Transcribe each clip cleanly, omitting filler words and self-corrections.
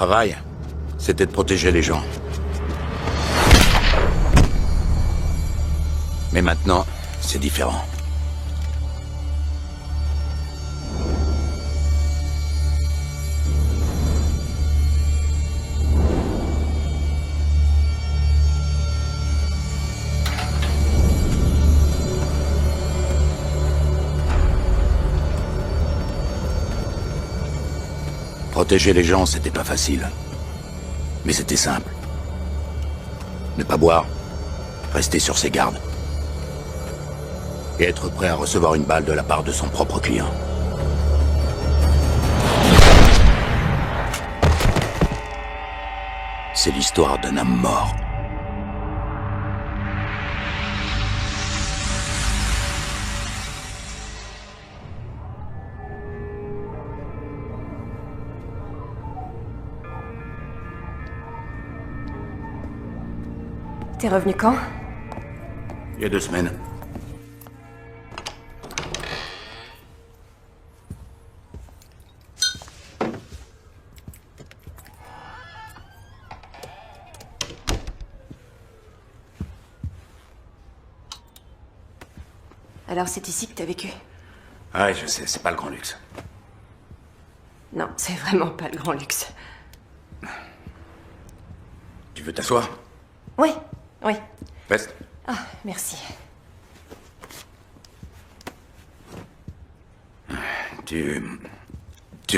travail, c'était de protéger les gens. Mais maintenant, c'est différent. Protéger les gens, c'était pas facile. Mais c'était simple. Ne pas boire, rester sur ses gardes. Et être prêt à recevoir une balle de la part de son propre client. C'est l'histoire d'un homme mort. T'es revenu quand? Il y a 2 semaines. Alors c'est ici que t'as vécu? Ouais, je sais, c'est pas le grand luxe. Non, c'est vraiment pas le grand luxe. Tu veux t'asseoir? Oui, oui. Veste. Ah, merci. Tu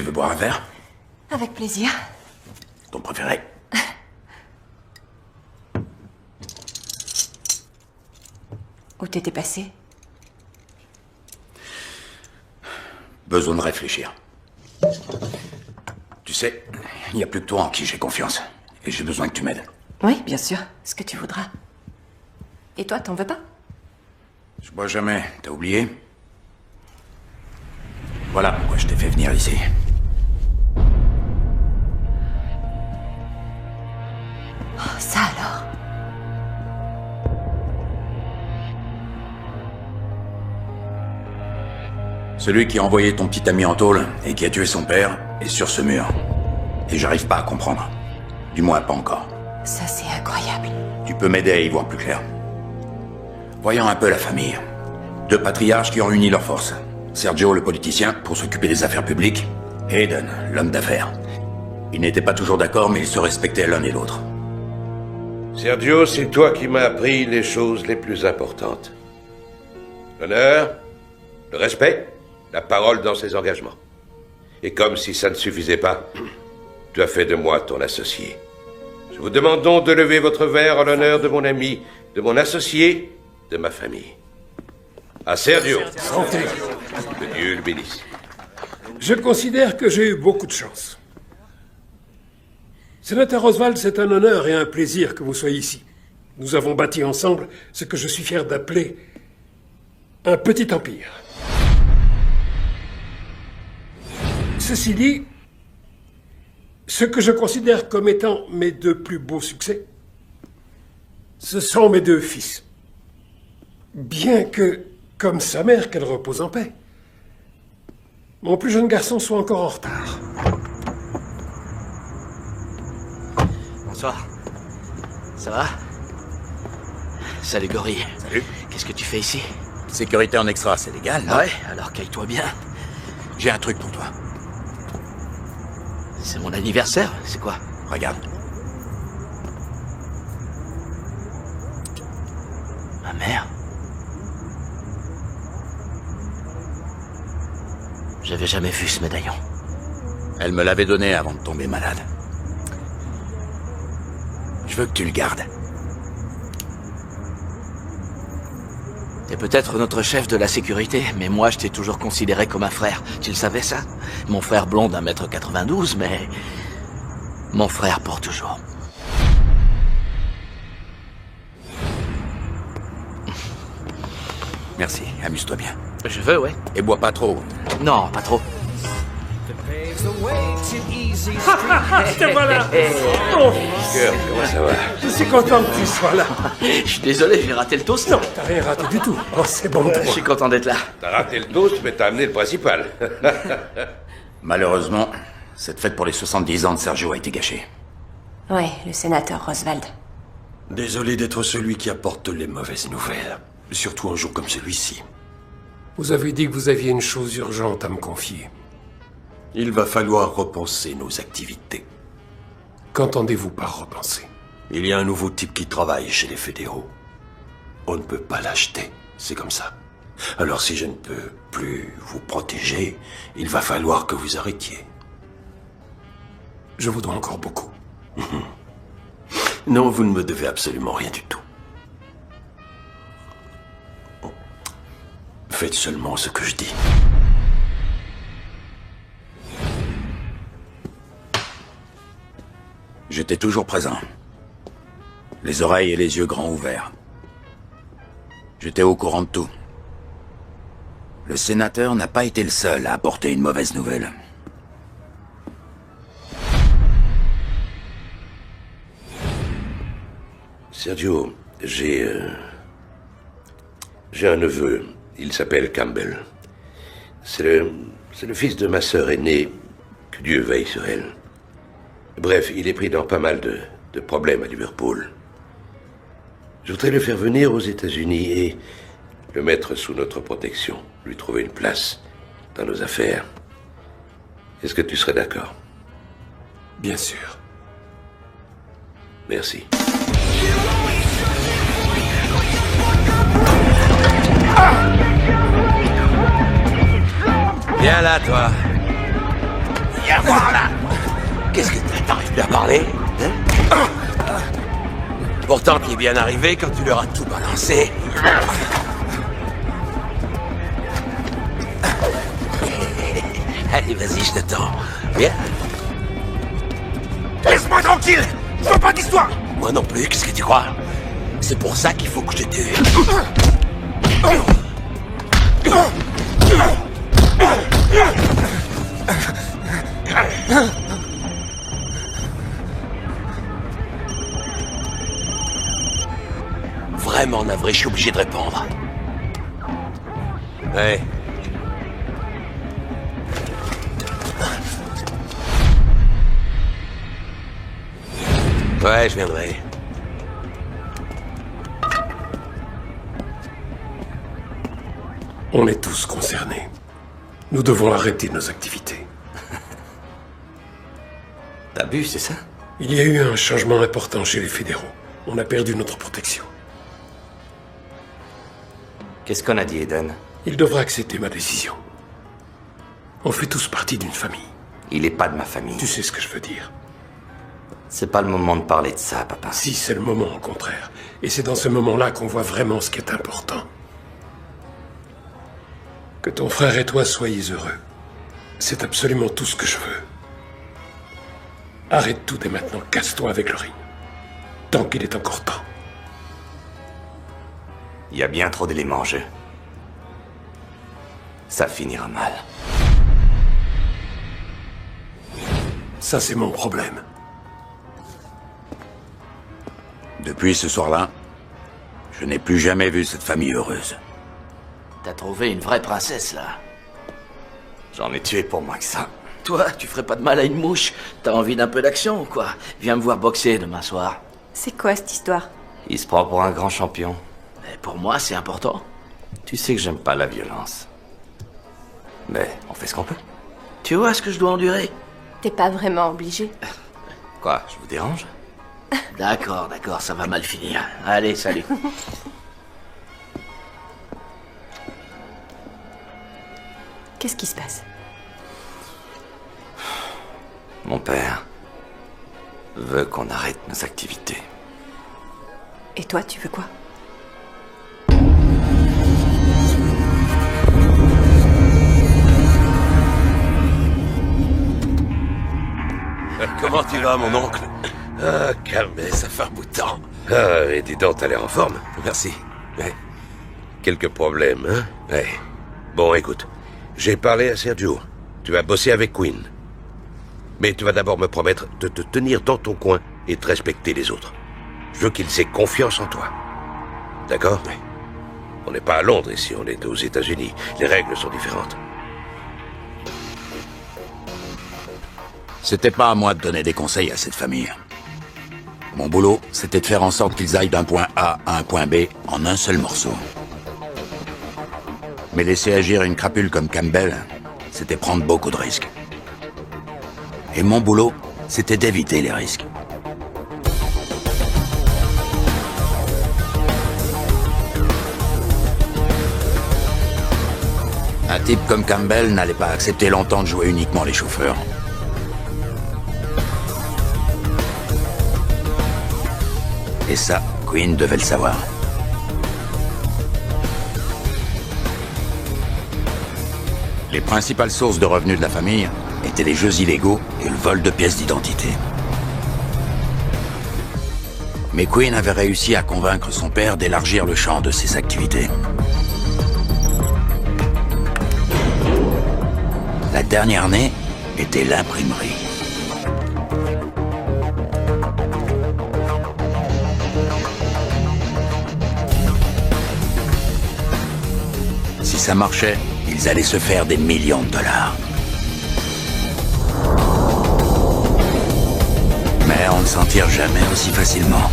veux boire un verre? Avec plaisir. Ton préféré? Où t'étais passé? Besoin de réfléchir. Tu sais, il n'y a plus que toi en qui j'ai confiance. Et j'ai besoin que tu m'aides. Oui, bien sûr. Ce que tu voudras. Et toi, t'en veux pas? Je bois jamais, t'as oublié? Voilà pourquoi je t'ai fait venir ici. Oh, ça alors? Celui qui a envoyé ton petit ami en tôle et qui a tué son père est sur ce mur. Et j'arrive pas à comprendre. Du moins, pas encore. Ça, c'est incroyable. Tu peux m'aider à y voir plus clair. Voyons un peu la famille. 2 patriarches qui ont uni leurs forces. Sergio, le politicien, pour s'occuper des affaires publiques. Et Aiden, l'homme d'affaires. Ils n'étaient pas toujours d'accord, mais ils se respectaient l'un et l'autre. Sergio, c'est toi qui m'as appris les choses les plus importantes. L'honneur, le respect, la parole dans ses engagements. Et comme si ça ne suffisait pas, tu as fait de moi ton associé. Je vous demande donc de lever votre verre en l'honneur de mon ami, de mon associé, de ma famille. À Sergio. Santé. Que Dieu le bénisse. Je considère que j'ai eu beaucoup de chance. Sénateur Oswald, c'est un honneur et un plaisir que vous soyez ici. Nous avons bâti ensemble ce que je suis fier d'appeler un petit empire. Ceci dit, ce que je considère comme étant mes 2 plus beaux succès, ce sont mes 2 fils. Bien que, comme sa mère, qu'elle repose en paix, mon plus jeune garçon soit encore en retard. Bonsoir. Ça va? Salut Gorille. Salut. Qu'est-ce que tu fais ici? Sécurité en extra, c'est légal, non? Ouais, alors caille-toi bien. J'ai un truc pour toi. C'est mon anniversaire, c'est quoi? Regarde. Ma mère? J'avais jamais vu ce médaillon. Elle me l'avait donné avant de tomber malade. Je veux que tu le gardes. T'es peut-être notre chef de la sécurité, mais moi je t'ai toujours considéré comme un frère. Tu le savais ça? Mon frère blond d'1m92, mais... mon frère pour toujours. Merci, amuse-toi bien. Je veux, ouais. Et bois pas trop. Non, pas trop. Te voilà. Oh, Cœur, comment ça va? je suis content que tu sois là. Je suis désolé, j'ai raté le toast. Non, t'as rien raté du tout. Oh, c'est bon pour Je moi. suis content d'être là. T'as raté le toast, mais t'as amené le principal. Malheureusement, Cette fête pour les 70 ans de Sergio a été gâchée. Ouais, le sénateur Roswald. Désolé d'être celui qui apporte les mauvaises nouvelles. Surtout un jour comme celui-ci. Vous avez dit que vous aviez une chose urgente à me confier. Il va falloir repenser nos activités. Qu'entendez-vous par repenser? Il y a un nouveau type qui travaille chez les fédéraux. On ne peut pas l'acheter, c'est comme ça. Alors si je ne peux plus vous protéger, il va falloir que vous arrêtiez. Je vous dois encore beaucoup. Non, vous ne me devez absolument rien du tout. Faites seulement ce que je dis. J'étais toujours présent. Les oreilles et les yeux grands ouverts. J'étais au courant de tout. Le sénateur n'a pas été le seul à apporter une mauvaise nouvelle. Sergio, j'ai un neveu. Il s'appelle Campbell. C'est le fils de ma sœur aînée. Que Dieu veille sur elle. Bref, il est pris dans pas mal de problèmes à Liverpool. Je voudrais le faire venir aux États-Unis et le mettre sous notre protection, lui trouver une place dans nos affaires. Est-ce que tu serais d'accord? Bien sûr. Merci. Viens là, toi. Viens voir là. Qu'est-ce que t'arrives plus à parler, hein? Pourtant, t'es bien arrivé quand tu leur as tout balancé. Allez, vas-y, je t'attends. Viens. Laisse-moi tranquille. Je veux pas d'histoire. Moi non plus, qu'est-ce que tu crois? C'est pour ça qu'il faut que je te tue. Vraiment navré, je suis obligé de répondre. Ouais. Ouais, je viendrai. On est tous concernés. Nous devons arrêter nos activités. T'as bu, c'est ça? Il y a eu un changement important chez les fédéraux. On a perdu notre protection. Qu'est-ce qu'on a dit, Eden? Il devra accepter ma décision. On fait tous partie d'une famille. Il est pas de ma famille. Tu sais ce que je veux dire. C'est pas le moment de parler de ça, papa. Si, c'est le moment, au contraire. Et c'est dans ce moment-là qu'on voit vraiment ce qui est important. Que ton frère et toi soyez heureux. C'est absolument tout ce que je veux. Arrête tout dès maintenant, casse-toi avec le ring. Tant qu'il est encore temps. Il y a bien trop d'éléments en jeu. Ça finira mal. Ça, c'est mon problème. Depuis ce soir-là, je n'ai plus jamais vu cette famille heureuse. T'as trouvé une vraie princesse, là. J'en ai tué pour moins que ça. Toi, tu ferais pas de mal à une mouche. T'as envie d'un peu d'action ou quoi? Viens me voir boxer demain soir. C'est quoi cette histoire? Il se prend pour un grand champion. Mais pour moi, c'est important. Tu sais que j'aime pas la violence. Mais on fait ce qu'on peut. Tu vois ce que je dois endurer? T'es pas vraiment obligé. Quoi, je vous dérange? D'accord, ça va mal finir. Allez, salut. Qu'est-ce qui se passe? Mon père veut qu'on arrête nos activités. Et toi, tu veux quoi? Comment tu vas, mon oncle? Ah, calme. Ça fait un bout de temps. Ah, et dis donc, t'as l'air en forme. Merci. Ouais. Quelques problèmes, hein? Ouais. Bon, écoute. J'ai parlé à Sergio. Tu vas bosser avec Quinn. Mais tu vas d'abord me promettre de te tenir dans ton coin et de respecter les autres. Je veux qu'ils aient confiance en toi. D'accord? Oui. On n'est pas à Londres ici, on est aux États-Unis. Les règles sont différentes. C'était pas à moi de donner des conseils à cette famille. Mon boulot, c'était de faire en sorte qu'ils aillent d'un point A à un point B en un seul morceau. Mais laisser agir une crapule comme Campbell, c'était prendre beaucoup de risques. Et mon boulot, c'était d'éviter les risques. Un type comme Campbell n'allait pas accepter longtemps de jouer uniquement les chauffeurs. Et ça, Quinn devait le savoir. Les principales sources de revenus de la famille étaient les jeux illégaux et le vol de pièces d'identité. Mais Quinn avait réussi à convaincre son père d'élargir le champ de ses activités. La dernière née était l'imprimerie. Si ça marchait, ils allaient se faire des millions de dollars. Mais on ne s'en tire jamais aussi facilement.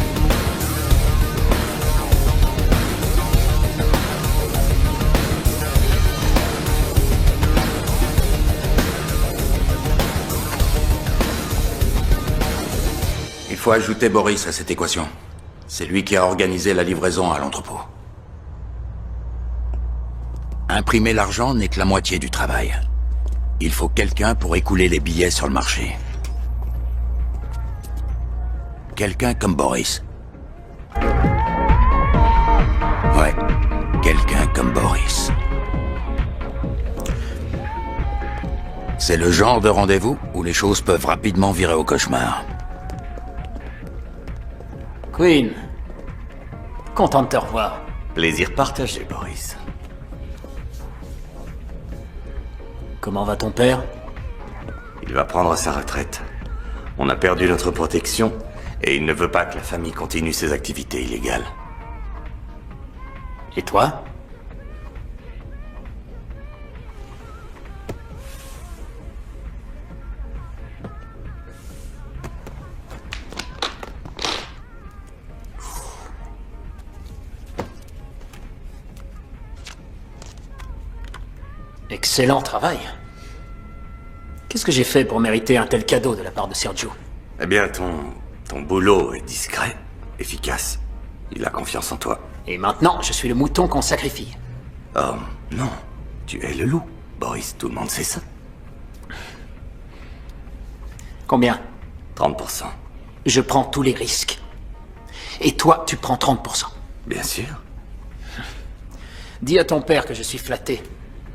Il faut ajouter Boris à cette équation. C'est lui qui a organisé la livraison à l'entrepôt. Imprimer l'argent n'est que la moitié du travail. Il faut quelqu'un pour écouler les billets sur le marché. Quelqu'un comme Boris. Ouais, quelqu'un comme Boris. C'est le genre de rendez-vous où les choses peuvent rapidement virer au cauchemar. Quinn, content de te revoir. Plaisir partagé, Boris. Comment va ton père? Il va prendre sa retraite. On a perdu notre protection et il ne veut pas que la famille continue ses activités illégales. Et toi? Excellent travail. Qu'est-ce que j'ai fait pour mériter un tel cadeau de la part de Sergio? Eh bien, ton boulot est discret, efficace. Il a confiance en toi. Et maintenant, je suis le mouton qu'on sacrifie. Oh, non. Tu es le loup, Boris. Tout le monde sait ça. Combien? 30%. Je prends tous les risques. Et toi, tu prends 30%. Bien sûr. Dis à ton père que je suis flatté,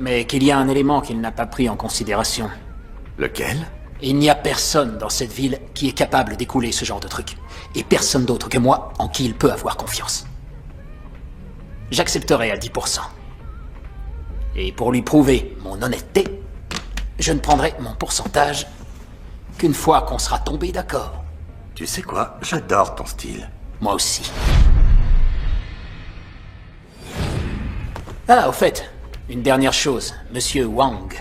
mais qu'il y a un élément qu'il n'a pas pris en considération. Lequel? Il n'y a personne dans cette ville qui est capable d'écouler ce genre de truc. Et personne d'autre que moi en qui il peut avoir confiance. J'accepterai à 10%. Et pour lui prouver mon honnêteté, je ne prendrai mon pourcentage qu'une fois qu'on sera tombé d'accord. Tu sais quoi? J'adore ton style. Moi aussi. Ah, au fait, une dernière chose. Monsieur Wang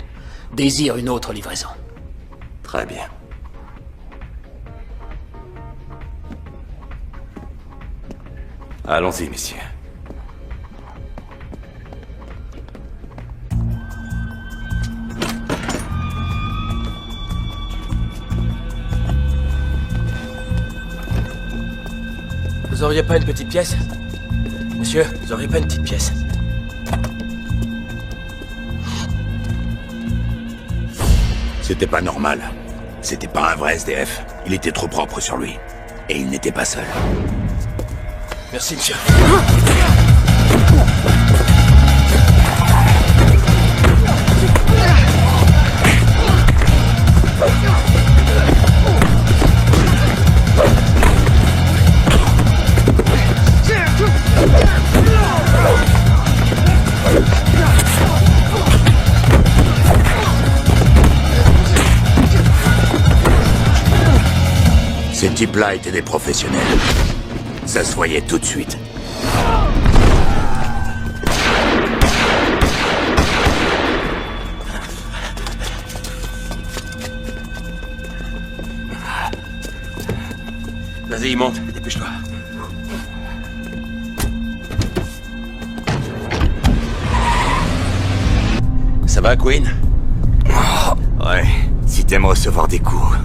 désire une autre livraison. Très bien. Allons-y, messieurs. Vous auriez pas une petite pièce? Monsieur, vous auriez pas une petite pièce? C'était pas normal. C'était pas un vrai SDF. Il était trop propre sur lui. Et il n'était pas seul. Merci, monsieur. Ces types-là étaient des professionnels. Ça se voyait tout de suite. Vas-y, monte, dépêche-toi. Ça va, Queen? Ouais, si t'aimes recevoir des coups.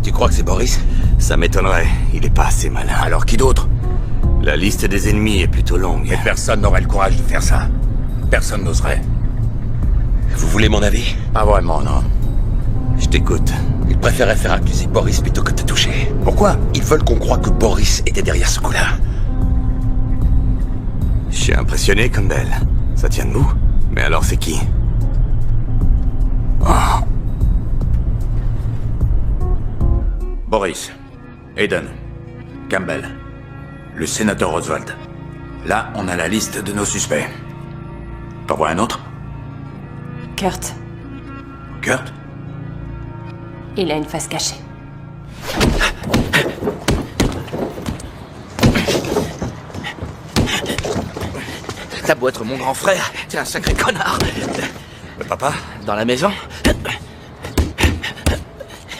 Tu crois que c'est Boris? Ça m'étonnerait, il est pas assez malin. Alors qui d'autre? La liste des ennemis est plutôt longue. Et personne n'aurait le courage de faire ça. Personne n'oserait. Vous voulez mon avis? Pas vraiment, non. Je t'écoute. Ils préféraient faire accuser Boris plutôt que de te toucher. Pourquoi? Ils veulent qu'on croie que Boris était derrière ce coup-là. Je suis impressionné, Campbell. Ça tient debout. Mais alors c'est qui? Boris, Aiden, Campbell, le sénateur Oswald. Là, on a la liste de nos suspects. T'en vois un autre? Kurt, Kurt? il a une face cachée. T'as beau être mon grand frère, t'es un sacré connard. Papa? Dans la maison?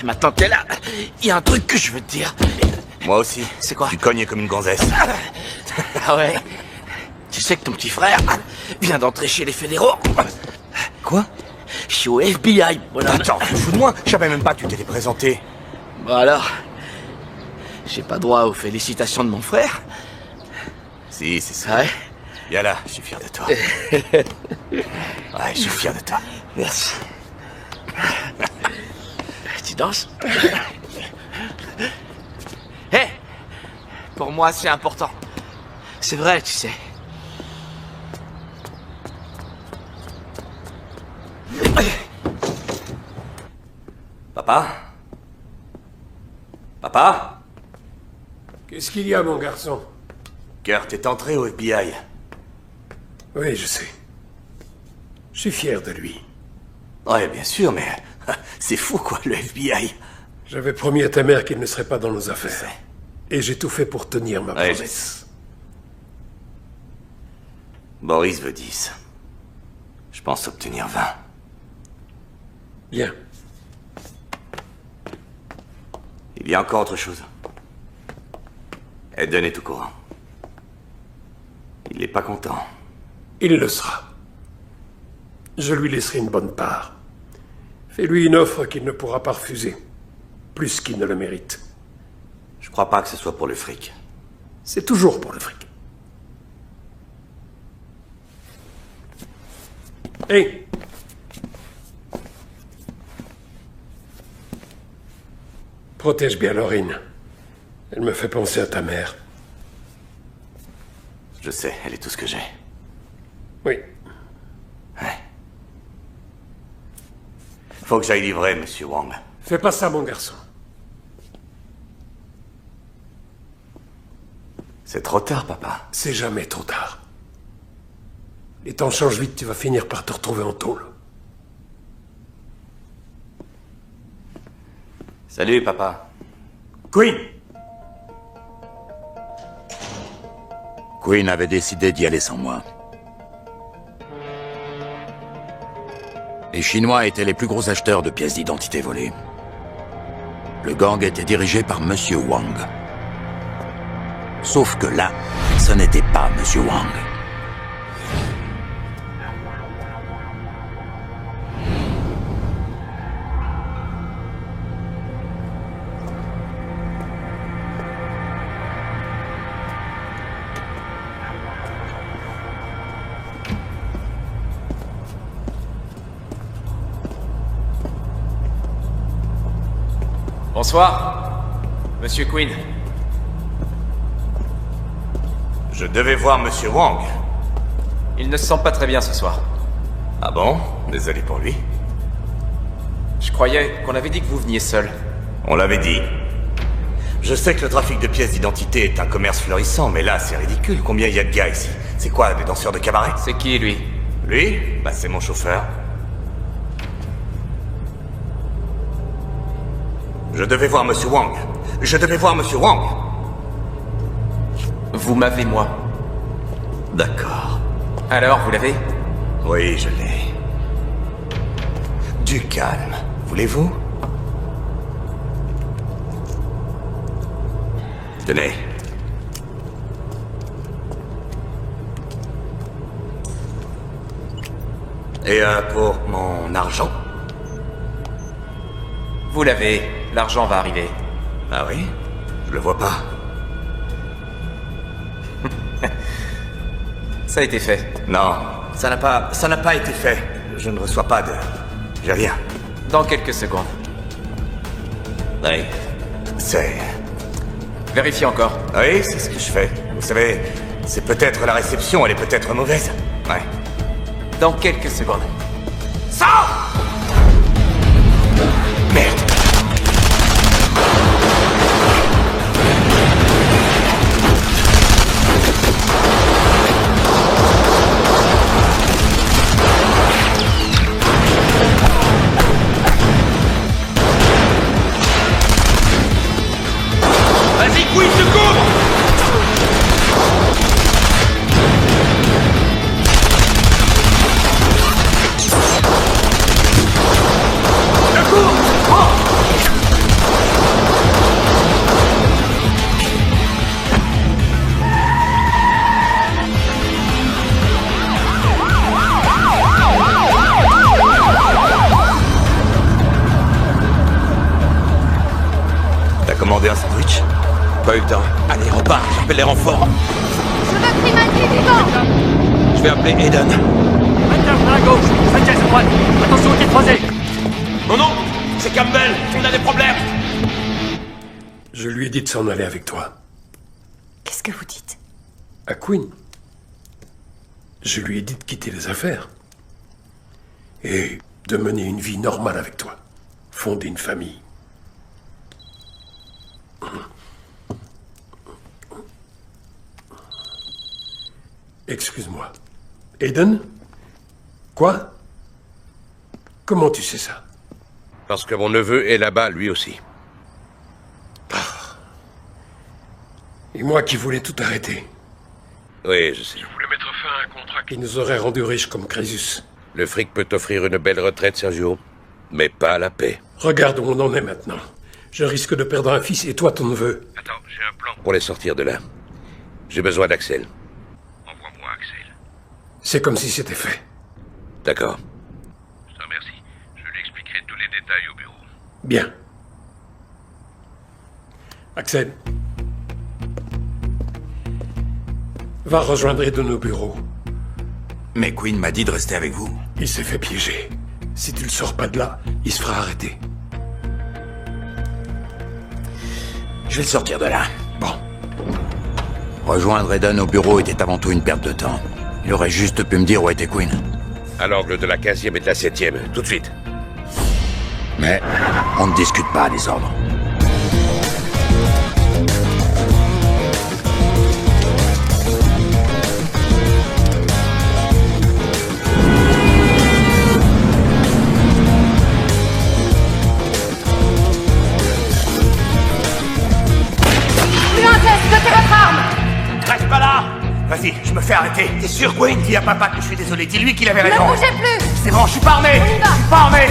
Maintenant que t'es là, il y a un truc que je veux te dire. Moi aussi. C'est quoi? Tu cognes comme une gonzesse. Ah ouais? Tu sais que ton petit frère vient d'entrer chez les fédéraux? Quoi? Je suis au FBI, bonhomme. Attends, tu te fous de moi? Je savais même pas que tu t'étais présenté. Bon alors, j'ai pas droit aux félicitations de mon frère? Si, c'est ça. Ouais? Viens là, je suis fier de toi. Ouais, je suis fier de toi. Merci. Tu danses? Hé! Pour moi, c'est important. C'est vrai, tu sais. Papa? Papa? Qu'est-ce qu'il y a, mon garçon? Kurt est entré au FBI. Oui, je sais. Je suis fier de lui. Ouais, bien sûr, mais c'est fou, quoi, le FBI. J'avais promis à ta mère qu'il ne serait pas dans nos affaires. Et j'ai tout fait pour tenir ma Ouais, promesse. Boris veut 10. Je pense obtenir 20. Bien. Il y a encore autre chose. Eden est au courant. Il n'est pas content. Il le sera. Je lui laisserai une bonne part. Fais-lui une offre qu'il ne pourra pas refuser. Plus qu'il ne le mérite. Je crois pas que ce soit pour le fric. C'est toujours pour le fric. Hé! Protège bien Laurine. Elle me fait penser à ta mère. Je sais, elle est tout ce que j'ai. Oui. Ouais. Faut que j'aille livrer, Monsieur Wang. Fais pas ça, mon garçon. C'est trop tard, papa. C'est jamais trop tard. Les temps changent vite, tu vas finir par te retrouver en tôle. Salut, papa. Queen! Queen avait décidé d'y aller sans moi. Les Chinois étaient les plus gros acheteurs de pièces d'identité volées. Le gang était dirigé par Monsieur Wang. Sauf que là, ce n'était pas Monsieur Wang. Bonsoir, Monsieur Queen. Je devais voir Monsieur Wang. Il ne se sent pas très bien ce soir. Ah bon? Désolé pour lui. Je croyais qu'on avait dit que vous veniez seul. On l'avait dit. Je sais que le trafic de pièces d'identité est un commerce florissant, mais là, c'est ridicule. Combien il y a de gars ici? C'est quoi, des danseurs de cabaret? C'est qui, lui? Lui? Bah, c'est mon chauffeur. Je devais voir Monsieur Wang. Je devais voir Monsieur Wang. Vous m'avez, moi. D'accord. Alors, vous l'avez? Oui, je l'ai. Du calme, voulez-vous? Tenez. Et pour mon argent? Vous l'avez. L'argent va arriver. Ah oui? Je le vois pas. Ça a été fait. Non, ça n'a pas été fait. Je ne reçois pas de... J'ai rien. Dans quelques secondes. Oui. C'est... Vérifiez encore. Oui, c'est ce que je fais. Vous savez, c'est peut-être la réception, elle est peut-être mauvaise. Ouais. Dans quelques secondes. Sors! Merde. Vas-y, Queen, secours! T'as commandé un sandwich? Pas eu le temps. Allez, repars, j'appelle les renforts. Je veux Grimaldi vivant! Je vais appeler Aiden. À gauche, Sanchez à droite. Attention au tir croisé. Non, non, c'est Campbell, on a des problèmes. Je lui ai dit de s'en aller avec toi. Qu'est-ce que vous dites? À Queen. Je lui ai dit de quitter les affaires. Et de mener une vie normale avec toi. Fonder une famille. Excuse-moi. Aiden? Quoi? Comment tu sais ça? Parce que mon neveu est là-bas, lui aussi. Et moi qui voulais tout arrêter. Oui, je sais. Je voulais mettre fin à un contrat qui nous aurait rendus riches comme Crésus. Le fric peut t'offrir une belle retraite, Sergio, mais pas la paix. Regarde où on en est maintenant. Je risque de perdre un fils et toi ton neveu. Attends, j'ai un plan pour les sortir de là. J'ai besoin d'Axel. Envoie-moi Axel. C'est comme si c'était fait. D'accord. Je te remercie. Je lui expliquerai tous les détails au bureau. Bien. Axel. Va rejoindre Aiden au bureau. Mais Queen m'a dit de rester avec vous. Il s'est fait piéger. Si tu le sors pas de là, il se fera arrêter. Je vais le sortir de là. Bon. Rejoindre Aiden au bureau était avant tout une perte de temps. Il aurait juste pu me dire où était Queen. À l'angle de la 15e et de la 7e, tout de suite. Mais on ne discute pas les ordres. Reste pas là! Vas-y, je me fais arrêter. T'es sûr, Queen? Dis à papa que je suis désolé. Dis-lui qu'il avait raison. Ne bougez plus! C'est bon, je suis pas armé! On y va. Je suis pas armé!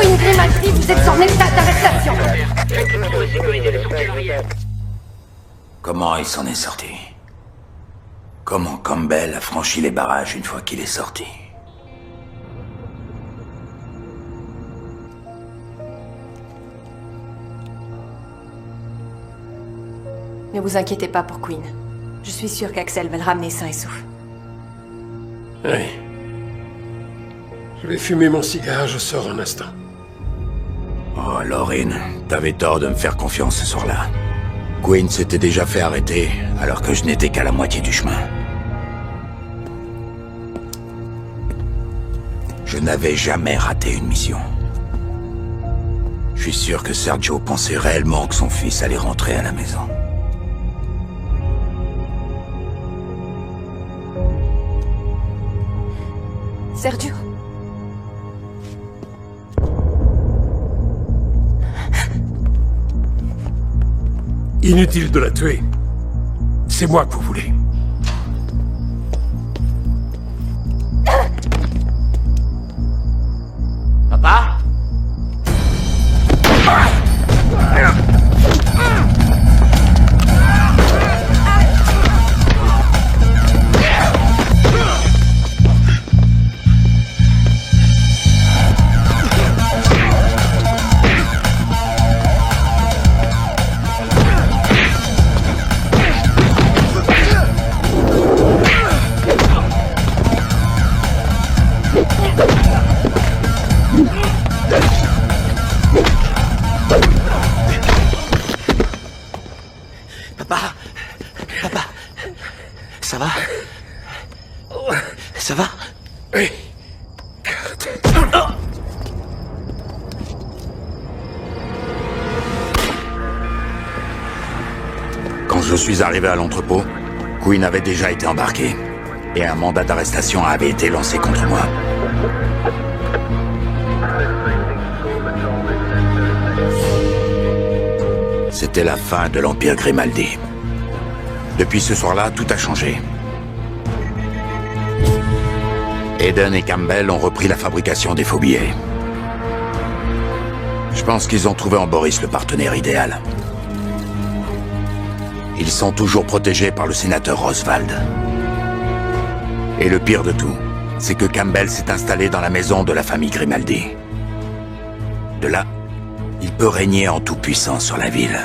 Queen Grimaldi, vous êtes en état d'arrestation! Comment il s'en est sorti? Comment Campbell a franchi les barrages une fois qu'il est sorti? Ne vous inquiétez pas pour Queen. Je suis sûre qu'Axel va le ramener sain et sauf. Oui. Je vais fumer mon cigare, je sors un instant. Oh, Laurine, t'avais tort de me faire confiance ce soir-là. Queen s'était déjà fait arrêter, alors que je n'étais qu'à la moitié du chemin. Je n'avais jamais raté une mission. Je suis sûr que Sergio pensait réellement que son fils allait rentrer à la maison. Sergio? Inutile de la tuer. C'est moi que vous voulez. Papa? Ça va? Oui. Quand je suis arrivé à l'entrepôt, Quinn avait déjà été embarqué. Et un mandat d'arrestation avait été lancé contre moi. C'était la fin de l'Empire Grimaldi. Depuis ce soir-là, tout a changé. Eden et Campbell ont repris la fabrication des faux billets. Je pense qu'ils ont trouvé en Boris le partenaire idéal. Ils sont toujours protégés par le sénateur Oswald. Et le pire de tout, c'est que Campbell s'est installé dans la maison de la famille Grimaldi. De là, il peut régner en tout-puissance sur la ville.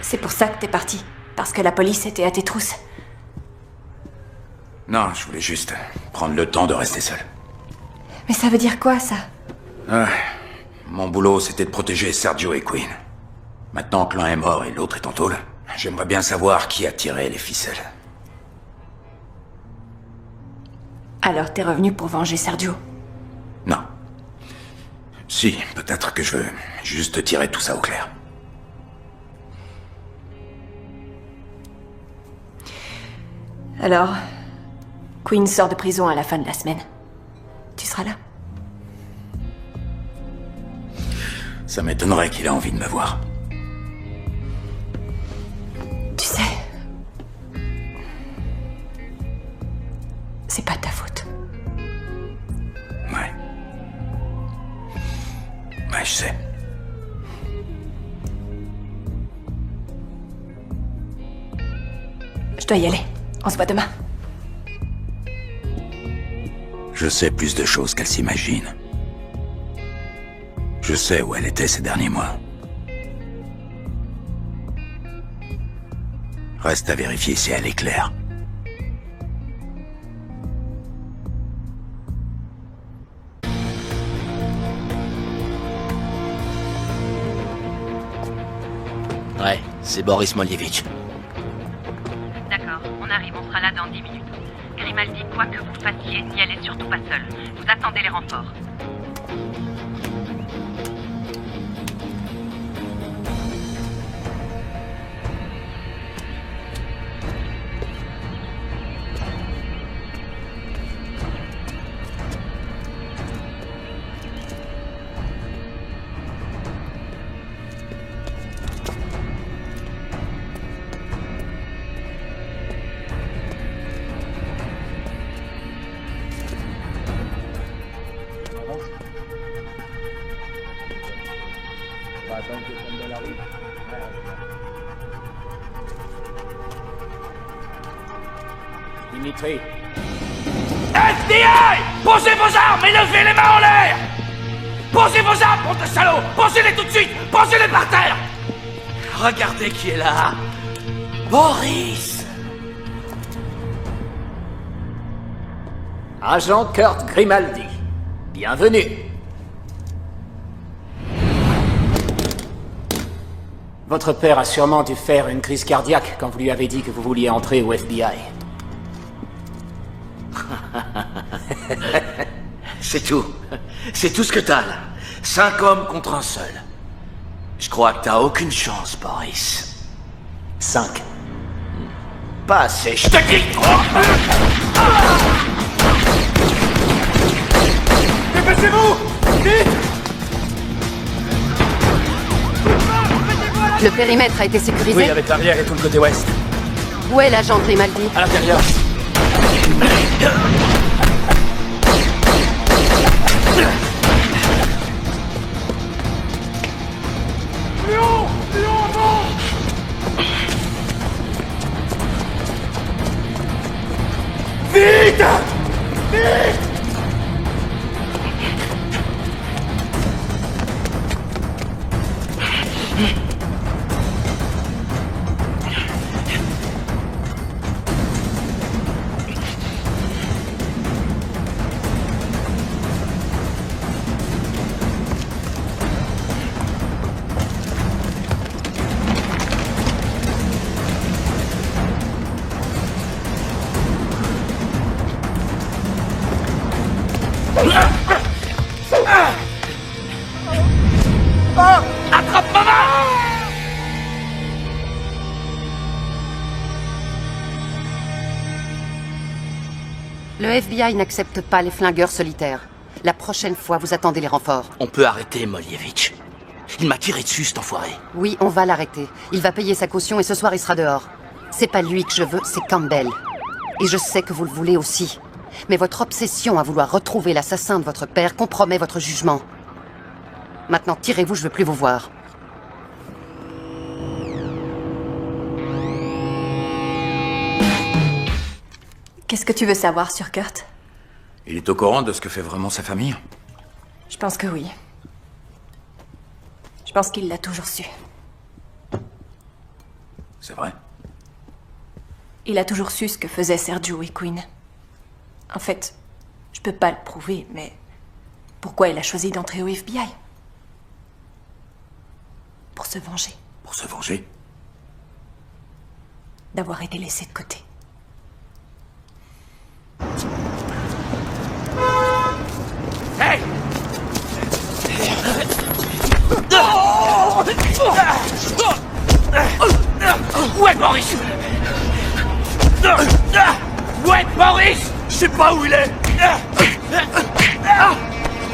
C'est pour ça que t'es parti. Parce que la police était à tes trousses. Non, je voulais juste prendre le temps de rester seul. Mais ça veut dire quoi, ça? Mon boulot, c'était de protéger Sergio et Quinn. Maintenant que l'un est mort et l'autre est en tôle, j'aimerais bien savoir qui a tiré les ficelles. Alors t'es revenu pour venger Sergio? Non. Si, peut-être que je veux juste tirer tout ça au clair. Alors, Quinn sort de prison à la fin de la semaine. Tu seras là? Ça m'étonnerait qu'il ait envie de me voir. Tu sais... C'est pas ta faute. Ouais. Ouais, je sais. Je dois y aller. On se voit demain. Je sais plus de choses qu'elle s'imagine. Je sais où elle était ces derniers mois. Reste à vérifier si elle est claire. Ouais, c'est Boris Moljevich. D'accord, on arrive, on sera là dans 10 minutes. Grimaldi, quoi que vous fassiez, n'y allez surtout pas seul. Vous attendez les renforts. Dimitri. FBI! Posez vos armes et levez les mains en l'air! Posez vos armes, bande de salauds! Posez-les tout de suite! Posez-les par terre! Regardez qui est là! Boris! Agent Kurt Grimaldi. Bienvenue. Votre père a sûrement dû faire une crise cardiaque quand vous lui avez dit que vous vouliez entrer au FBI. C'est tout. C'est tout ce que t'as, là. 5 hommes contre un seul. Je crois que t'as aucune chance, Boris. 5. Pas assez, je te dis! Dépêchez-vous! Vite! Le périmètre a été sécurisé? Oui, avec l'arrière et tout le côté ouest. Où est l'agent Grimaldi? À l'intérieur. Léon! Léon, avant! Vite! Vite! Attrape ma main! Le FBI n'accepte pas les flingueurs solitaires. La prochaine fois, vous attendez les renforts. On peut arrêter Molievich. Il m'a tiré dessus, cet enfoiré. Oui, on va l'arrêter. Il va payer sa caution et ce soir, il sera dehors. C'est pas lui que je veux, c'est Campbell. Et je sais que vous le voulez aussi. Mais votre obsession à vouloir retrouver l'assassin de votre père compromet votre jugement. Maintenant, tirez-vous, je veux plus vous voir. Qu'est-ce que tu veux savoir sur Kurt? Il est au courant de ce que fait vraiment sa famille? Je pense que oui. Je pense qu'il l'a toujours su. C'est vrai? Il a toujours su ce que faisaient Sergio et Quinn. En fait, je peux pas le prouver, mais pourquoi il a choisi d'entrer au FBI? Pour se venger. Pour se venger? D'avoir été laissé de côté. Hey! Où est Boris? Où est Boris? Je sais pas où il est.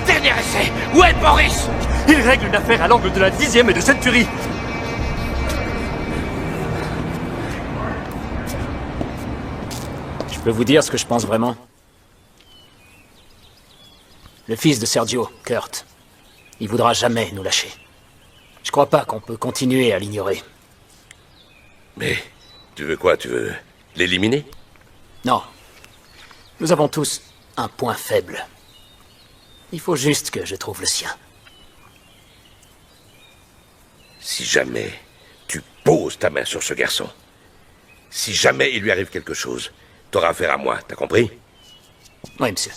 Dernier essai. Où est Boris? Il règle une affaire à l'angle de la 10e et de Century. Je peux vous dire ce que je pense vraiment? Le fils de Sergio, Kurt, il voudra jamais nous lâcher. Je crois pas qu'on peut continuer à l'ignorer. Mais tu veux quoi? Tu veux l'éliminer? Non. Nous avons tous un point faible. Il faut juste que je trouve le sien. Si jamais tu poses ta main sur ce garçon, si jamais il lui arrive quelque chose, t'auras affaire à moi, t'as compris? Oui, monsieur.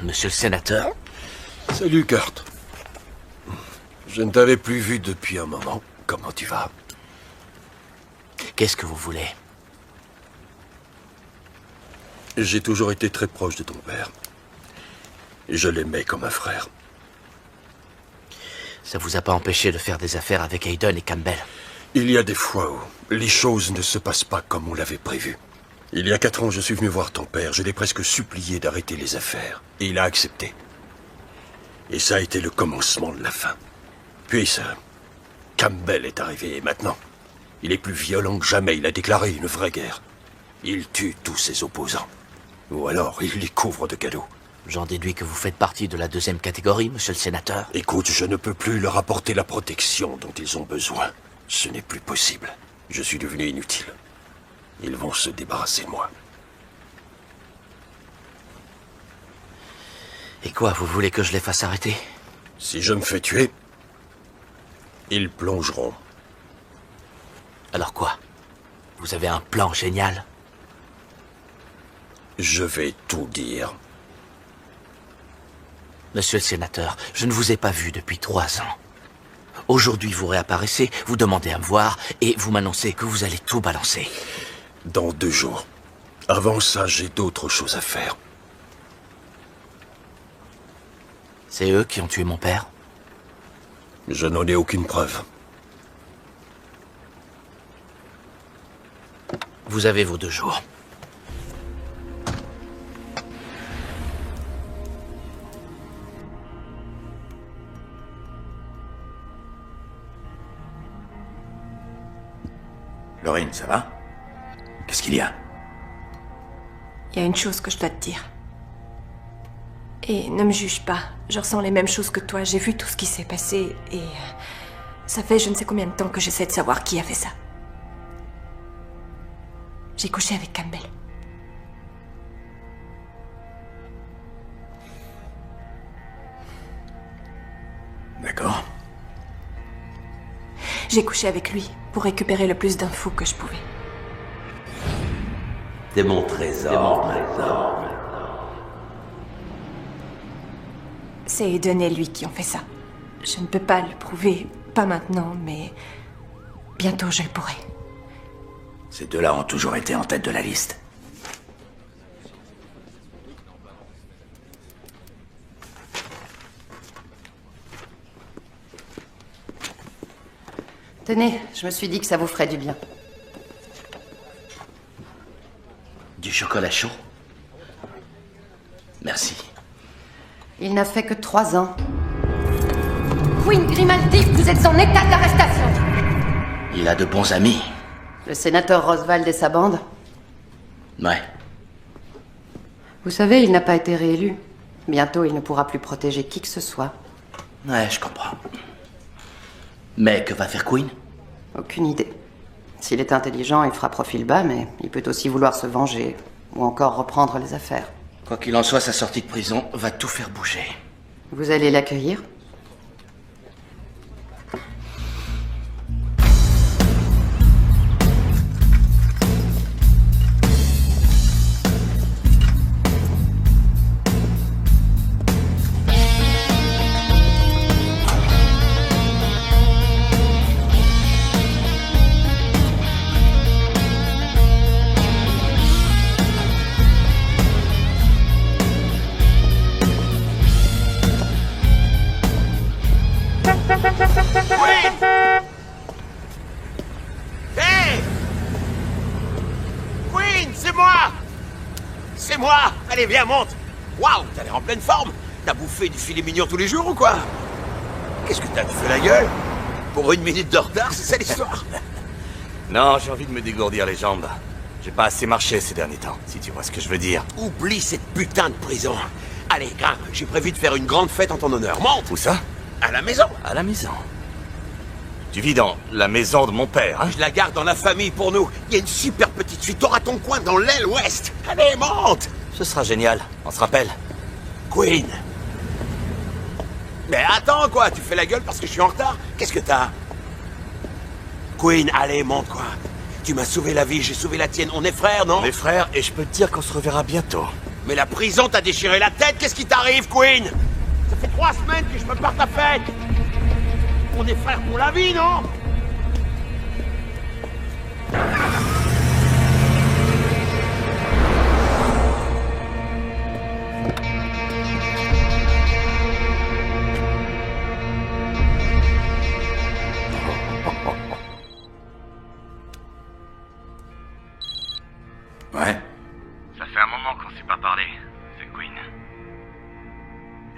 Monsieur le sénateur. Salut, Kurt. Je ne t'avais plus vu depuis un moment. Comment tu vas? Qu'est-ce que vous voulez? J'ai toujours été très proche de ton père. Et je l'aimais comme un frère. Ça vous a pas empêché de faire des affaires avec Hayden et Campbell? Il y a des fois où les choses ne se passent pas comme on l'avait prévu. Il y a 4 ans, je suis venu voir ton père. Je l'ai presque supplié d'arrêter les affaires. Et il a accepté. Et ça a été le commencement de la fin. Puis ça... Campbell est arrivé et maintenant, il est plus violent que jamais. Il a déclaré une vraie guerre. Il tue tous ses opposants. Ou alors, il les couvre de cadeaux. J'en déduis que vous faites partie de la 2e catégorie, monsieur le sénateur. Écoute, je ne peux plus leur apporter la protection dont ils ont besoin. Ce n'est plus possible. Je suis devenu inutile. Ils vont se débarrasser de moi. Et quoi, vous voulez que je les fasse arrêter? Si je me fais tuer, ils plongeront. Alors quoi? Vous avez un plan génial? Je vais tout dire. Monsieur le sénateur, je ne vous ai pas vu depuis 3 ans. Aujourd'hui, vous réapparaissez, vous demandez à me voir, et vous m'annoncez que vous allez tout balancer. Dans 2 jours. Avant ça, j'ai d'autres choses à faire. C'est eux qui ont tué mon père? Je n'en ai aucune preuve. Vous avez vos 2 jours. Lorraine, ça va? Qu'est-ce qu'il y a? Il y a une chose que je dois te dire. Et ne me juge pas. Je ressens les mêmes choses que toi. J'ai vu tout ce qui s'est passé et... ça fait je ne sais combien de temps que j'essaie de savoir qui a fait ça. J'ai couché avec Campbell. D'accord. J'ai couché avec lui pour récupérer le plus d'infos que je pouvais. T'es mon trésor. C'est Hayden et lui qui ont fait ça. Je ne peux pas le prouver, pas maintenant, mais bientôt je le pourrai. Ces deux-là ont toujours été en tête de la liste. Tenez, je me suis dit que ça vous ferait du bien. Du chocolat chaud? Merci. Il n'a fait que 3 ans. Queen Grimaldi, vous êtes en état d'arrestation. Il a de bons amis. Le sénateur Roswald et sa bande? Ouais. Vous savez, il n'a pas été réélu. Bientôt, il ne pourra plus protéger qui que ce soit. Ouais, je comprends. Mais que va faire Queen? Aucune idée. S'il est intelligent, il fera profil bas, mais il peut aussi vouloir se venger. Ou encore reprendre les affaires. Quoi qu'il en soit, sa sortie de prison va tout faire bouger. Vous allez l'accueillir? Hey! Queen, c'est moi! C'est moi! Allez, viens, monte! Waouh, t'as l'air en pleine forme! T'as bouffé du filet mignon tous les jours ou quoi? Qu'est-ce que t'as fait la gueule? Pour 1 minute de retard, c'est ça l'histoire? Non, j'ai envie de me dégourdir les jambes. J'ai pas assez marché ces derniers temps, si tu vois ce que je veux dire. Oublie cette putain de prison. Allez, grimpe, j'ai prévu de faire une grande fête en ton honneur. Monte! Où ça? À la maison. À la maison. Tu vis dans la maison de mon père, hein? Je la garde dans la famille pour nous. Il y a une super petite suite. T'auras ton coin dans l'aile ouest. Allez, monte! Ce sera génial, on se rappelle. Queen. Mais attends, quoi, tu fais la gueule parce que je suis en retard? Qu'est-ce que t'as? Queen, allez, monte, quoi. Tu m'as sauvé la vie, j'ai sauvé la tienne. On est frères, non? On est frères et je peux te dire qu'on se reverra bientôt. Mais la prison t'a déchiré la tête, qu'est-ce qui t'arrive, Queen? Ça fait 3 semaines que je me pars ta fête. On est frères pour la vie, non? Ouais. Ça fait un moment qu'on s'est pas parlé, The Queen.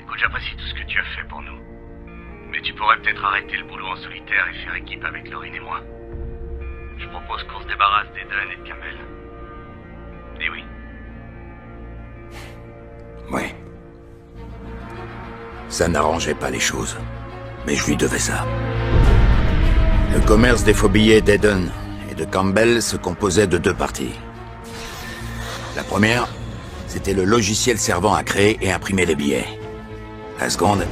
Écoute, j'apprécie tout ce que tu as fait pour nous. Mais tu pourrais peut-être arrêter le boulot en solitaire et faire équipe avec Laurine et moi. Je propose qu'on se débarrasse d'Eden et de Campbell. Et oui. Ouais. Ça n'arrangeait pas les choses. Mais je lui devais ça. Le commerce des faux billets d'Eden et de Campbell se composait de 2 parties. La première, c'était le logiciel servant à créer et imprimer les billets. La seconde,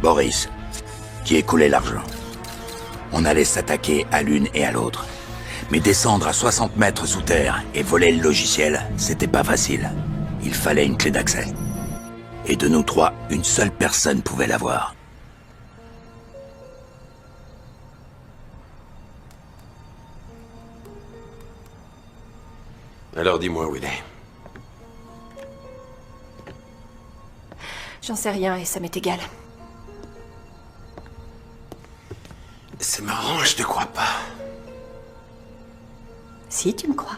Boris, qui écoulait l'argent. On allait s'attaquer à l'une et à l'autre. Mais descendre à 60 mètres sous terre et voler le logiciel, c'était pas facile. Il fallait une clé d'accès. Et de nous 3, une seule personne pouvait l'avoir. Alors dis-moi où il est. J'en sais rien et ça m'est égal. C'est marrant, je te crois pas. Si, tu me crois.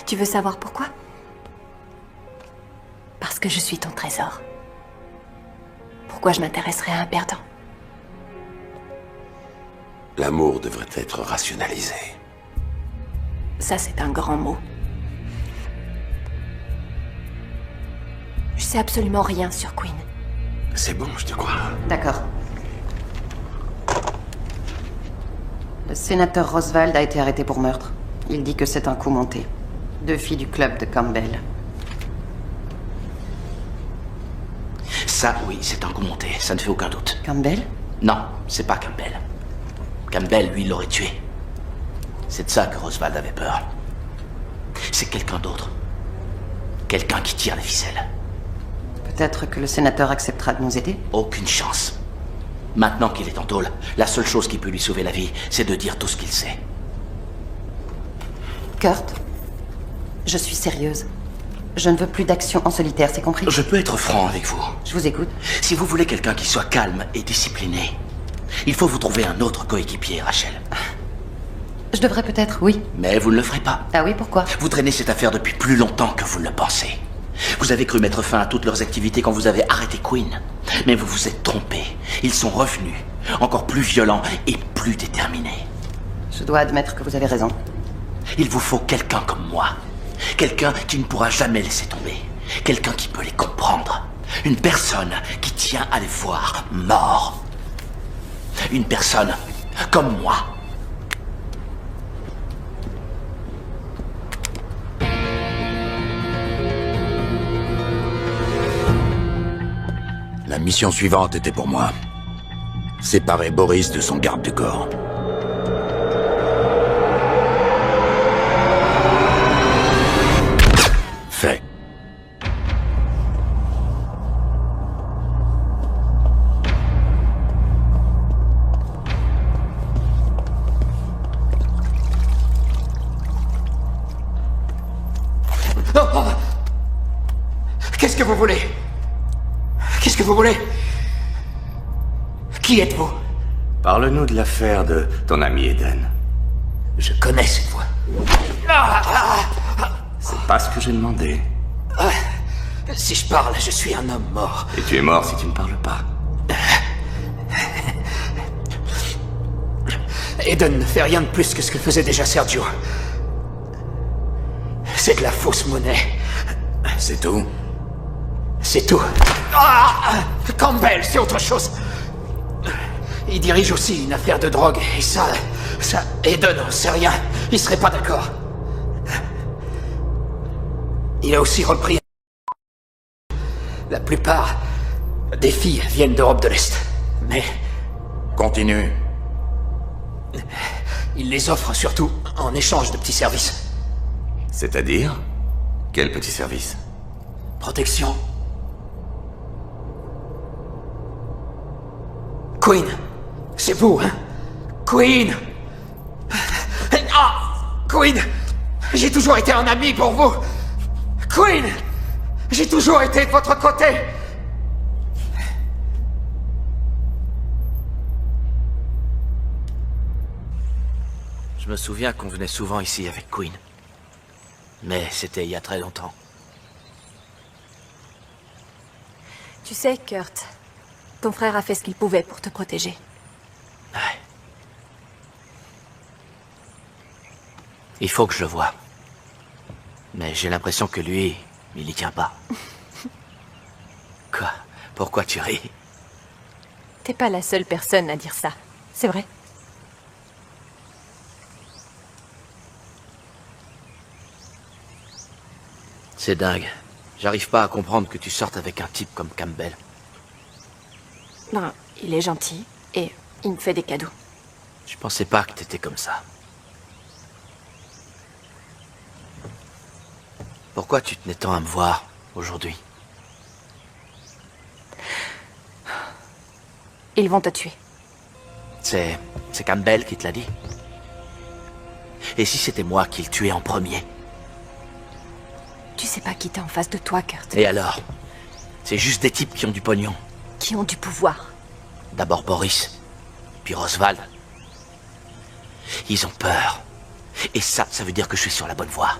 Tu veux savoir pourquoi? Parce que je suis ton trésor. Pourquoi je m'intéresserais à un perdant? L'amour devrait être rationalisé. Ça, c'est un grand mot. Je sais absolument rien sur Queen. C'est bon, je te crois. D'accord. Le sénateur Roswald a été arrêté pour meurtre. Il dit que c'est un coup monté. 2 filles du club de Campbell. Ça, oui, c'est un coup monté, ça ne fait aucun doute. Campbell? Non, c'est pas Campbell. Campbell, lui, l'aurait tué. C'est de ça que Roswald avait peur. C'est quelqu'un d'autre. Quelqu'un qui tire les ficelles. Peut-être que le sénateur acceptera de nous aider? Aucune chance. Maintenant qu'il est en tôle, la seule chose qui peut lui sauver la vie, c'est de dire tout ce qu'il sait. Kurt, je suis sérieuse. Je ne veux plus d'action en solitaire, c'est compris? Je peux être franc avec vous. Je vous écoute. Si vous voulez quelqu'un qui soit calme et discipliné, il faut vous trouver un autre coéquipier, Rachel. Je devrais peut-être, oui. Mais vous ne le ferez pas. Ah oui, pourquoi? Vous traînez cette affaire depuis plus longtemps que vous ne le pensez. Vous avez cru mettre fin à toutes leurs activités quand vous avez arrêté Quinn. Mais vous vous êtes trompé. Ils sont revenus, encore plus violents et plus déterminés. Je dois admettre que vous avez raison. Il vous faut quelqu'un comme moi. Quelqu'un qui ne pourra jamais laisser tomber. Quelqu'un qui peut les comprendre. Une personne qui tient à les voir morts. Une personne comme moi. La mission suivante était pour moi. Séparer Boris de son garde du corps. Fait. Oh. Qu'est-ce que vous voulez? Qu'est-ce que vous voulez? Qui êtes-vous? Parle-nous de l'affaire de ton ami Eden. Je connais cette voix. C'est pas ce que j'ai demandé. Si je parle, je suis un homme mort. Et tu es mort si tu ne parles pas. Eden ne fait rien de plus que ce que faisait déjà Sergio. C'est de la fausse monnaie. C'est tout? C'est tout. Campbell, c'est autre chose. Il dirige aussi une affaire de drogue, et ça, Eden n'en sait rien. Il serait pas d'accord. Il a aussi repris... La plupart des filles viennent d'Europe de l'Est. Mais... Continue. Il les offre surtout en échange de petits services. C'est-à-dire? Quel petit service? Protection. Quinn, c'est vous, hein? Quinn! Quinn! J'ai toujours été un ami pour vous! Quinn! J'ai toujours été de votre côté! Je me souviens qu'on venait souvent ici avec Quinn. Mais c'était il y a très longtemps. Tu sais, Kurt, ton frère a fait ce qu'il pouvait pour te protéger. Ouais. Il faut que je le voie. Mais j'ai l'impression que lui, il y tient pas. Quoi? Pourquoi tu ris? T'es pas la seule personne à dire ça, c'est vrai. C'est dingue. J'arrive pas à comprendre que tu sortes avec un type comme Campbell. Non, il est gentil et il me fait des cadeaux. Je pensais pas que t'étais comme ça. Pourquoi tu tenais tant à me voir aujourd'hui? Ils vont te tuer. C'est Campbell qui te l'a dit? Et si c'était moi qui le tuais en premier? Tu sais pas qui t'es en face de toi, Kurt. Et alors? C'est juste des types qui ont du pognon. Qui ont du pouvoir. D'abord Boris, puis Roswald. Ils ont peur. Et ça veut dire que je suis sur la bonne voie.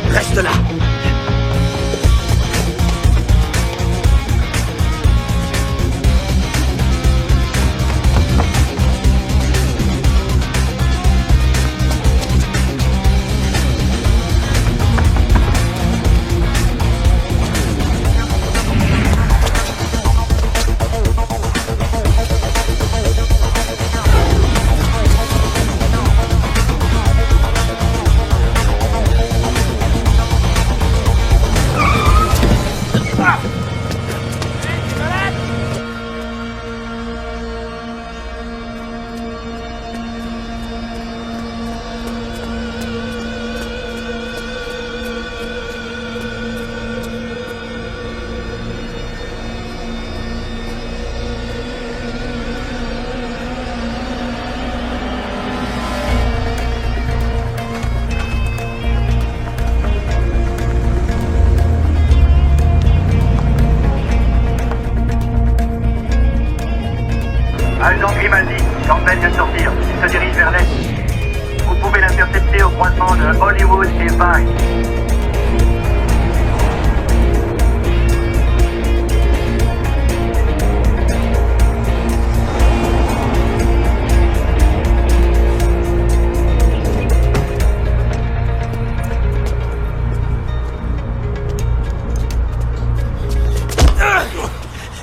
Reste là! Vous pouvez l'intercepter au croisement de Hollywood et Vine.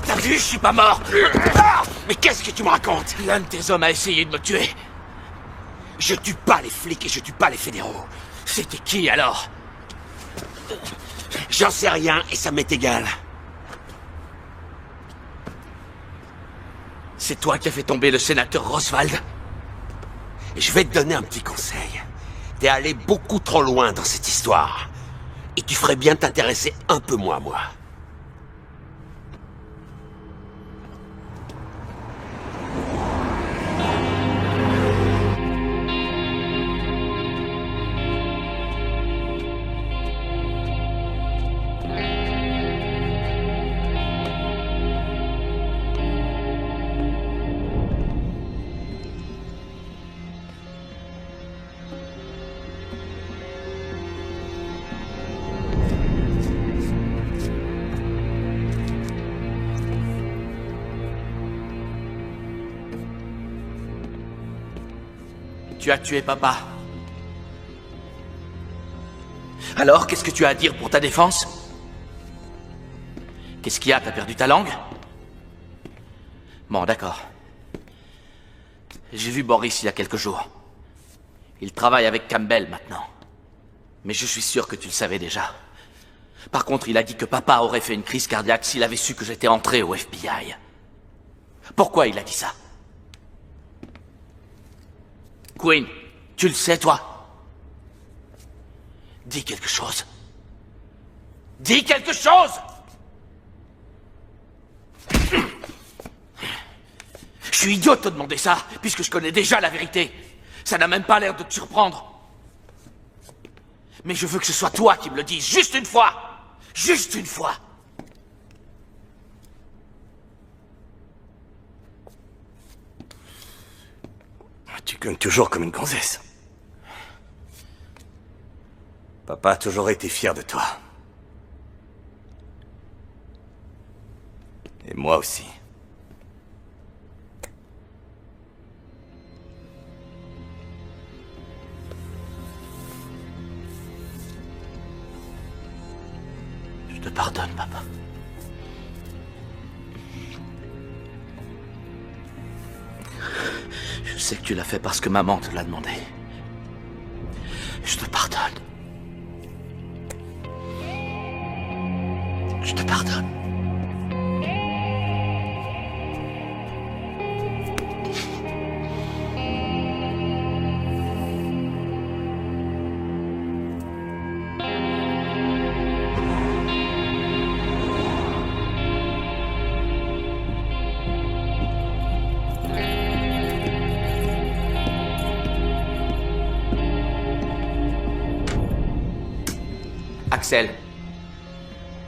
T'as vu, je suis pas mort. Mais qu'est-ce que tu me racontes? L'un de tes hommes a essayé de me tuer. Je tue pas les flics et je tue pas les fédéraux. C'était qui alors? J'en sais rien et ça m'est égal. C'est toi qui as fait tomber le sénateur Roswald? Je vais te donner un petit conseil. T'es allé beaucoup trop loin dans cette histoire. Et tu ferais bien t'intéresser un peu moins à moi. Tu as tué papa. Alors, qu'est-ce que tu as à dire pour ta défense? Qu'est-ce qu'il y a? T'as perdu ta langue? Bon, d'accord. J'ai vu Boris il y a quelques jours. Il travaille avec Campbell maintenant. Mais je suis sûr que tu le savais déjà. Par contre, il a dit que papa aurait fait une crise cardiaque s'il avait su que j'étais entré au FBI. Pourquoi il a dit ça? Quinn, tu le sais, toi? Dis quelque chose. Dis quelque chose! Je suis idiot de te demander ça, puisque je connais déjà la vérité. Ça n'a même pas l'air de te surprendre. Mais je veux que ce soit toi qui me le dises, juste une fois! Juste une fois! Tu cognes toujours comme une gonzesse. Papa a toujours été fier de toi. Et moi aussi. Je te pardonne, papa. Je sais que tu l'as fait parce que maman te l'a demandé. Je te pardonne. Je te pardonne. Axel,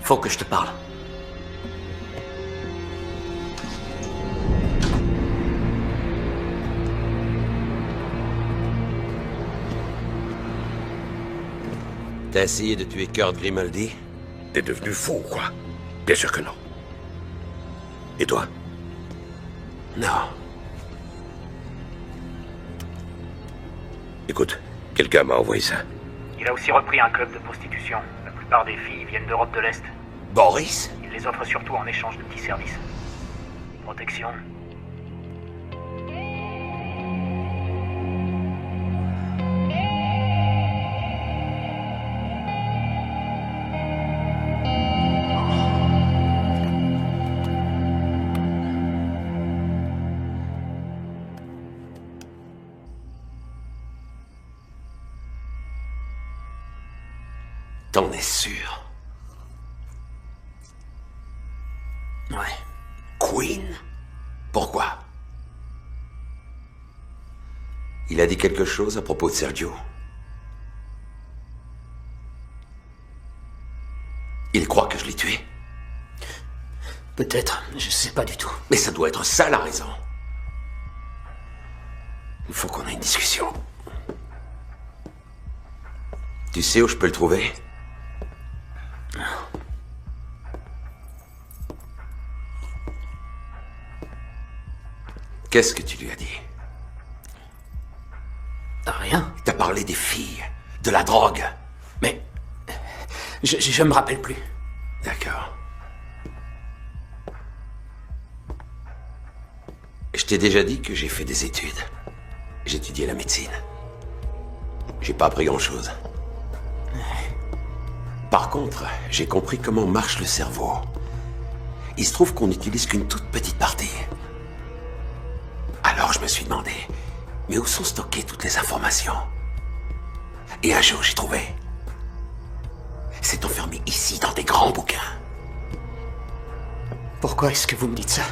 faut que je te parle. T'as essayé de tuer Kurt Grimaldi? T'es devenu fou, quoi? Bien sûr que non. Et toi? Non. Écoute, quelqu'un m'a envoyé ça. Il a aussi repris un club de prostitution. La plupart des filles viennent d'Europe de l'Est. Boris? Il les offre surtout en échange de petits services. Protection. T'en es sûr? Ouais. Quinn? Pourquoi? Il a dit quelque chose à propos de Sergio. Il croit que je l'ai tué? Peut-être, je sais pas du tout. Mais ça doit être ça la raison. Il faut qu'on ait une discussion. Tu sais où je peux le trouver? Qu'est-ce que tu lui as dit? Rien. T'as parlé des filles, de la drogue. Mais... Je me rappelle plus. D'accord. Je t'ai déjà dit que j'ai fait des études. J'ai étudié la médecine. J'ai pas appris grand-chose. Par contre, j'ai compris comment marche le cerveau. Il se trouve qu'on n'utilise qu'une toute petite partie. Alors je me suis demandé, mais où sont stockées toutes les informations? Et un jour, j'ai trouvé. C'est enfermé ici, dans des grands bouquins. Pourquoi est-ce que vous me dites ça?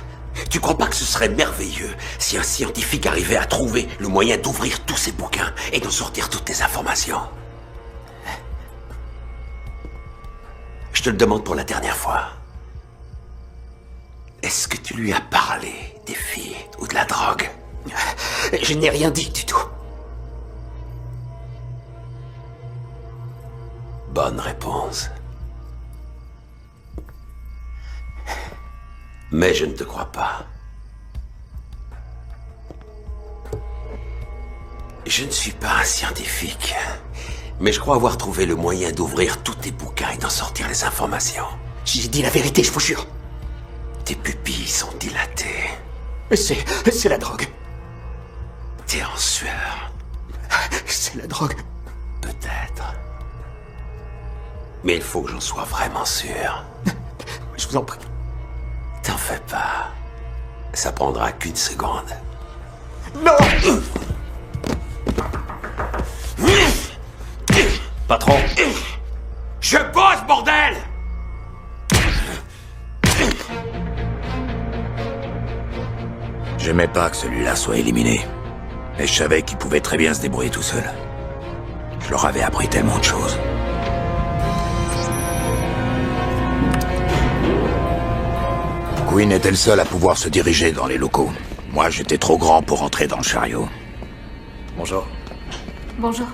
Tu crois pas que ce serait merveilleux si un scientifique arrivait à trouver le moyen d'ouvrir tous ces bouquins et d'en sortir toutes les informations? Je te le demande pour la dernière fois. Est-ce que tu lui as parlé des filles ou de la drogue? Je n'ai rien dit du tout. Bonne réponse. Mais je ne te crois pas. Je ne suis pas un scientifique, mais je crois avoir trouvé le moyen d'ouvrir tous tes bouquins et d'en sortir les informations. J'ai dit la vérité, je vous jure. Tes pupilles sont dilatées. C'est la drogue. T'es en sueur. C'est la drogue. Peut-être. Mais il faut que j'en sois vraiment sûr. Je vous en prie. T'en fais pas. Ça prendra qu'une seconde. Non! Patron. Je bosse, bordel! J'aimais pas que celui-là soit éliminé. Mais je savais qu'il pouvait très bien se débrouiller tout seul. Je leur avais appris tellement de choses. Quinn était le seul à pouvoir se diriger dans les locaux. Moi, j'étais trop grand pour entrer dans le chariot. Bonjour. Bonjour.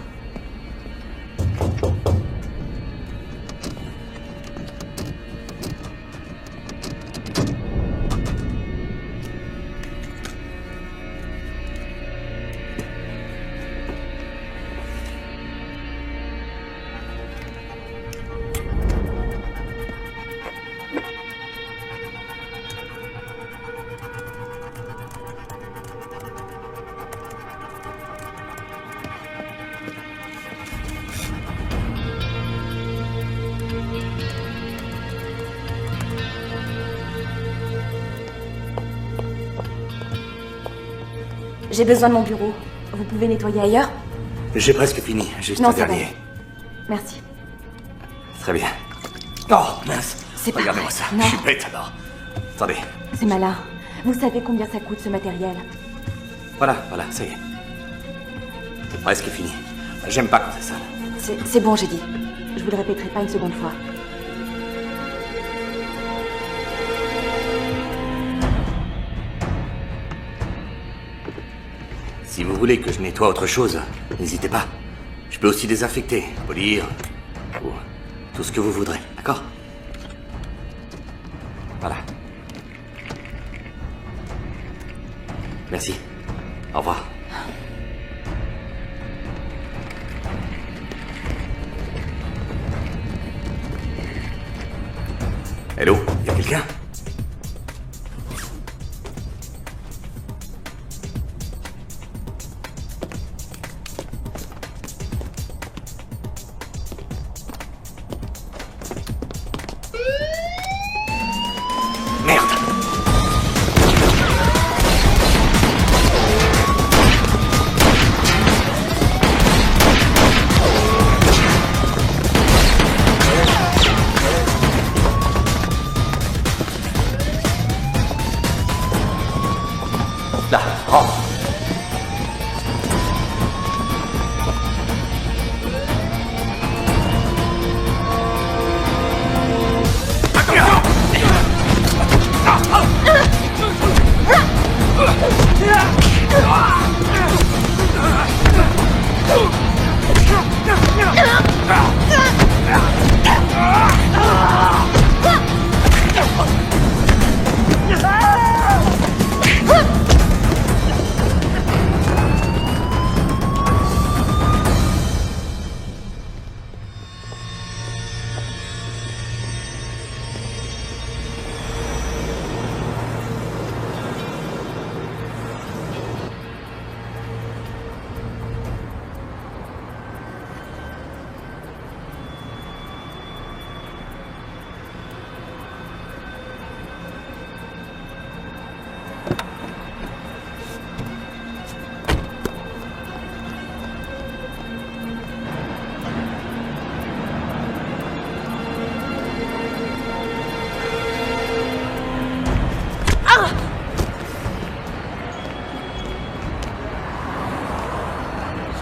J'ai besoin de mon bureau. Vous pouvez nettoyer ailleurs? J'ai presque fini, juste Non, un ça va. dernier. Merci. Très bien. Oh, mince. C'est pas Regardez-moi vrai. ça. Non. Je suis bête alors. Attendez. C'est malin. Vous savez combien ça coûte ce matériel? Voilà, ça y est. C'est presque fini. J'aime pas quand c'est sale. C'est bon, j'ai dit. Je vous le répéterai pas une seconde fois. Si vous voulez que je nettoie autre chose, n'hésitez pas. Je peux aussi désinfecter, polir, ou tout ce que vous voudrez, d'accord? Voilà. Merci. Au revoir. Hello, y a quelqu'un?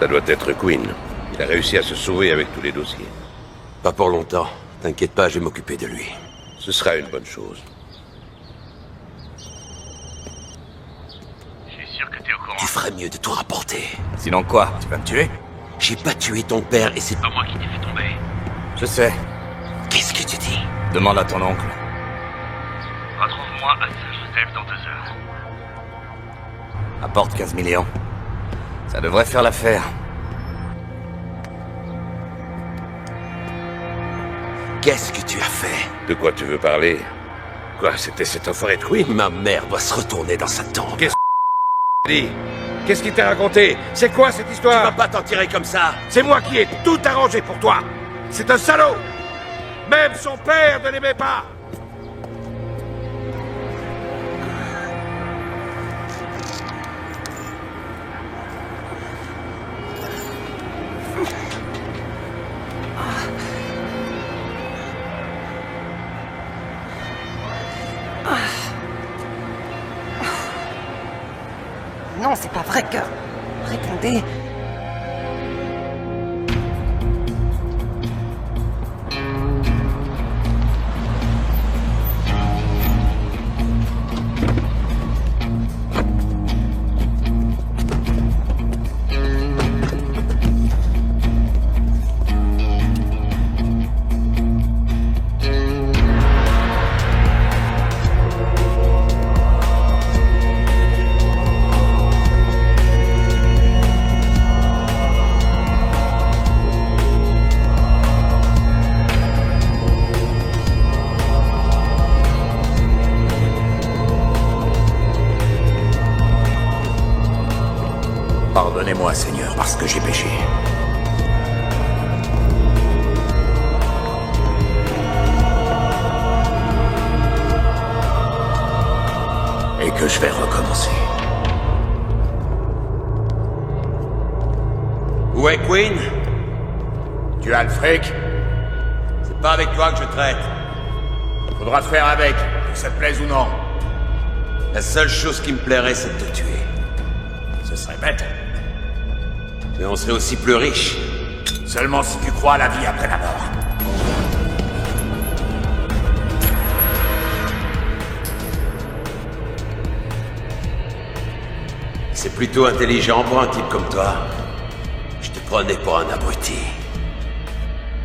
Ça doit être Quinn. Il a réussi à se sauver avec tous les dossiers. Pas pour longtemps. T'inquiète pas, je vais m'occuper de lui. Ce sera une bonne chose. Je suis sûr que t'es au courant. Tu ferais mieux de tout rapporter. Sinon quoi? Tu vas me tuer? J'ai pas tué ton père et c'est pas moi qui t'ai fait tomber. Je sais. Qu'est-ce que tu dis? Demande à ton oncle. Retrouve-moi à Saint-Joseph dans 2 heures. Apporte 15 millions. Ça devrait faire l'affaire. Qu'est-ce que tu as fait? De quoi tu veux parler? Quoi, c'était cet enfoiré de Quinn? Ma mère doit se retourner dans sa tombe. Qu'est-ce que dit? Qu'est-ce qu'il t'a raconté? C'est quoi cette histoire? Tu vas pas t'en tirer comme ça. C'est moi qui ai tout arrangé pour toi. C'est un salaud. Même son père ne l'aimait pas. Non, c'est pas vrai que... Répondez... Pardonnez-moi, Seigneur, parce que j'ai péché. Et que je vais recommencer. Où est Quinn? Tu as le fric? C'est pas avec toi que je traite. Faudra te faire avec, que ça te plaise ou non. La seule chose qui me plairait, c'est de te tuer. Ce serait bête. Mais on serait aussi plus riche. Seulement si tu crois à la vie après la mort. C'est plutôt intelligent pour un type comme toi. Je te prenais pour un abruti.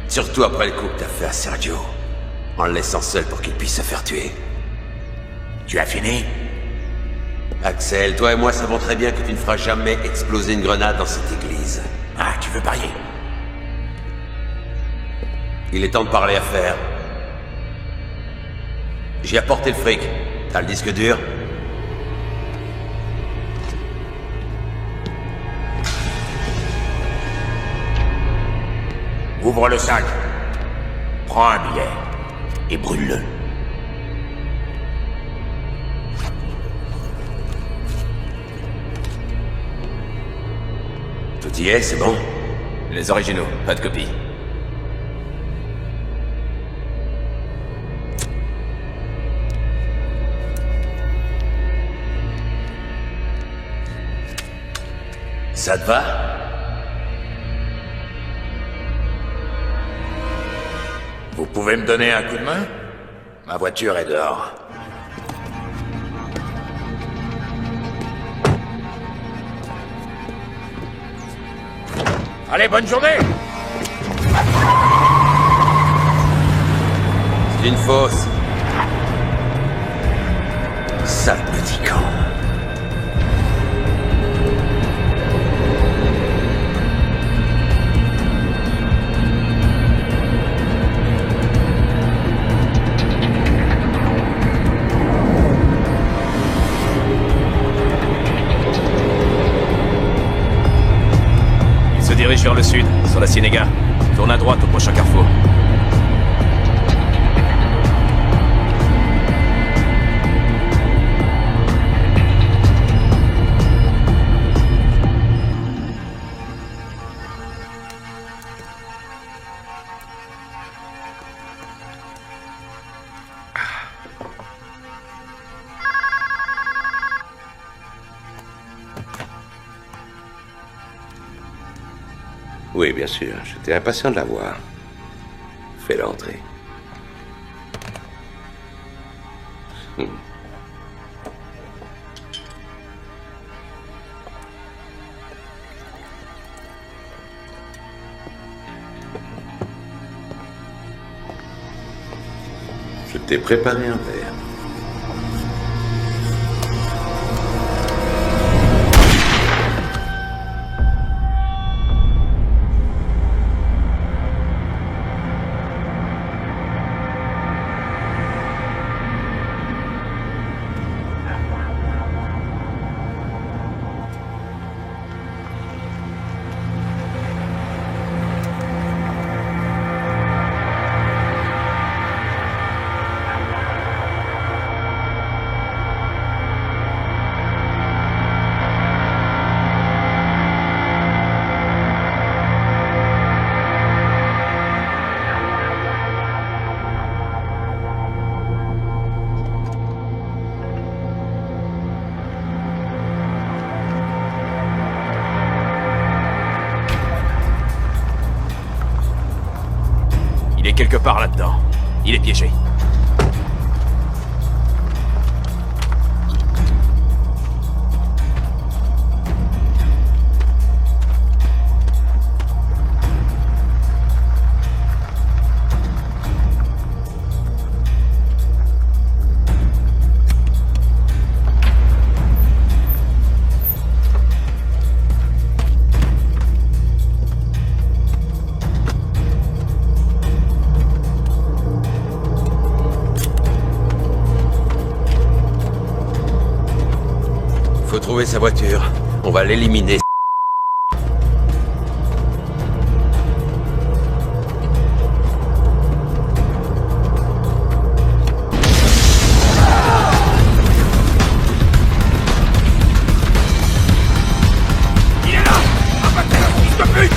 Surtout après le coup que t'as fait à Sergio. En le laissant seul pour qu'il puisse se faire tuer. Tu as fini? Axel, toi et moi savons très bien que tu ne feras jamais exploser une grenade dans cette église. Ah, tu veux parier? Il est temps de parler affaires. J'ai apporté le fric. T'as le disque dur? Ouvre le sac. Prends un billet. Et brûle-le. Tout y est, c'est bon? Les originaux, pas de copie. Ça te va? Vous pouvez me donner un coup de main? Ma voiture est dehors. Allez, bonne journée! C'est une fausse. Sale petit con. Il se dirige vers le sud, sur la Ciénéga. Tourne à droite au prochain carrefour. Oui, bien sûr. J'étais impatient de la voir. Fais-la entrer. Je t'ai préparé un verre. Il est quelque part là-dedans. Il est piégé. Faut trouver sa voiture. On va l'éliminer. Il est là! Abattez le fils de pute!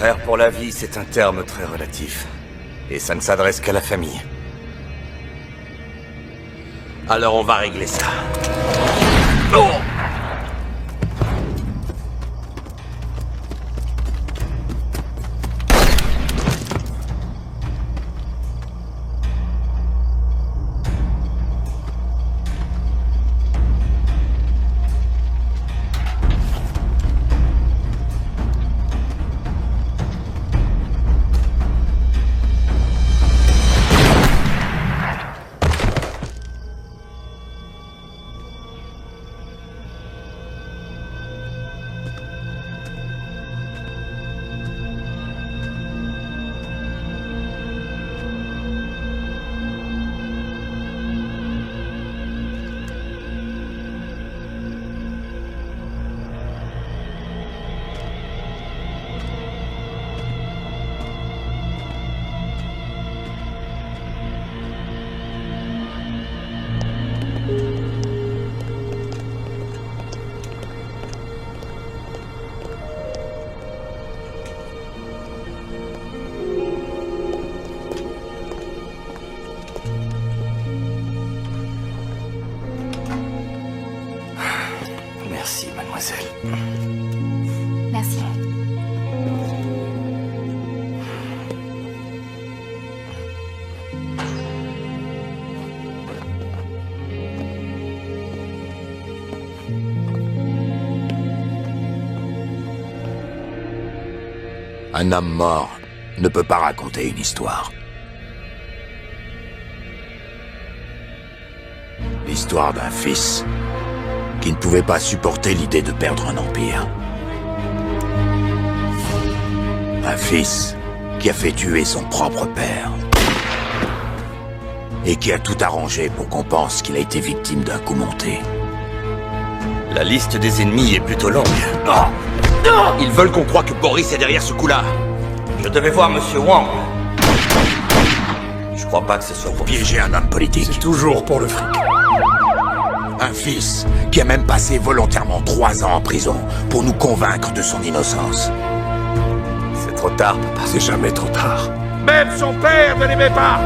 Frère pour la vie, c'est un terme très relatif. Et ça ne s'adresse qu'à la famille. Alors on va régler ça. Merci, mademoiselle. Merci. Un homme mort ne peut pas raconter une histoire. L'histoire d'un fils qui ne pouvait pas supporter l'idée de perdre un empire. Un fils qui a fait tuer son propre père. Et qui a tout arrangé pour qu'on pense qu'il a été victime d'un coup monté. La liste des ennemis est plutôt longue. Ils veulent qu'on croie que Boris est derrière ce coup-là. Je devais voir Monsieur Wang. Je crois pas que ce soit pour piéger un homme politique. C'est toujours pour le fric. Un fils qui a même passé volontairement 3 ans en prison pour nous convaincre de son innocence. C'est trop tard, papa. C'est jamais trop tard. Même son père ne l'aimait pas.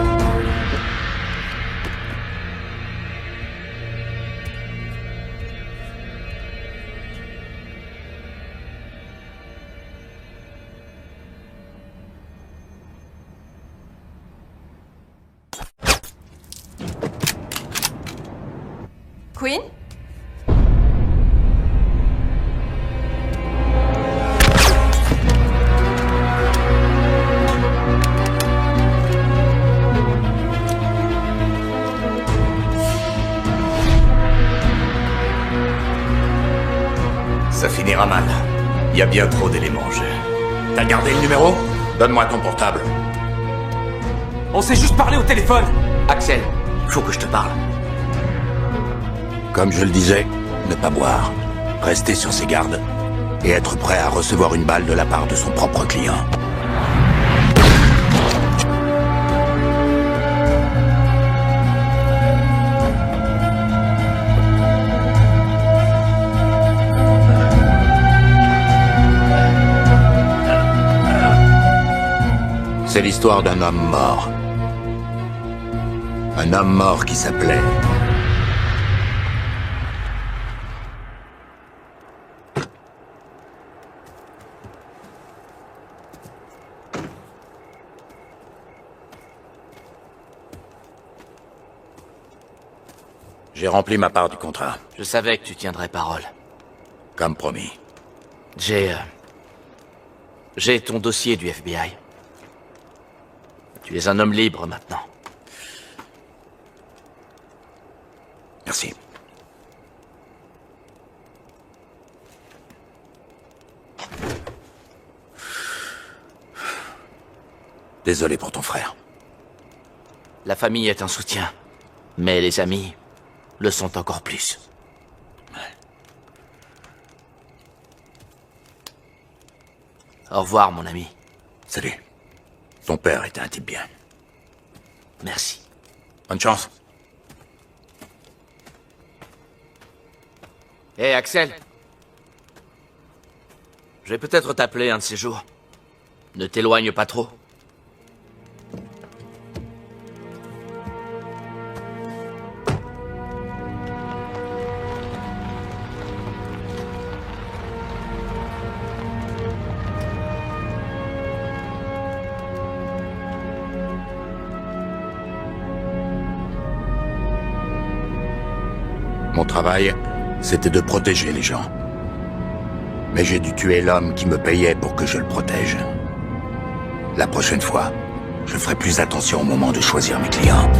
Queen? Ça finira mal. Il y a bien trop d'éléments en jeu. T'as gardé le numéro? Donne-moi ton portable. On s'est juste parlé au téléphone. Axel, faut que je te parle. Comme je le disais, ne pas boire, rester sur ses gardes et être prêt à recevoir une balle de la part de son propre client. C'est l'histoire d'un homme mort. Un homme mort qui s'appelait... J'ai rempli ma part du contrat. Je savais que tu tiendrais parole. Comme promis. J'ai ton dossier du FBI. Tu es un homme libre maintenant. Merci. Désolé pour ton frère. La famille est un soutien, mais les amis le sont encore plus. Au revoir, mon ami. Salut. Ton père était un type bien. Merci. Bonne chance. Hé, Axel. Je vais peut-être t'appeler un de ces jours. Ne t'éloigne pas trop. Mon travail, c'était de protéger les gens. Mais j'ai dû tuer l'homme qui me payait pour que je le protège. La prochaine fois, je ferai plus attention au moment de choisir mes clients.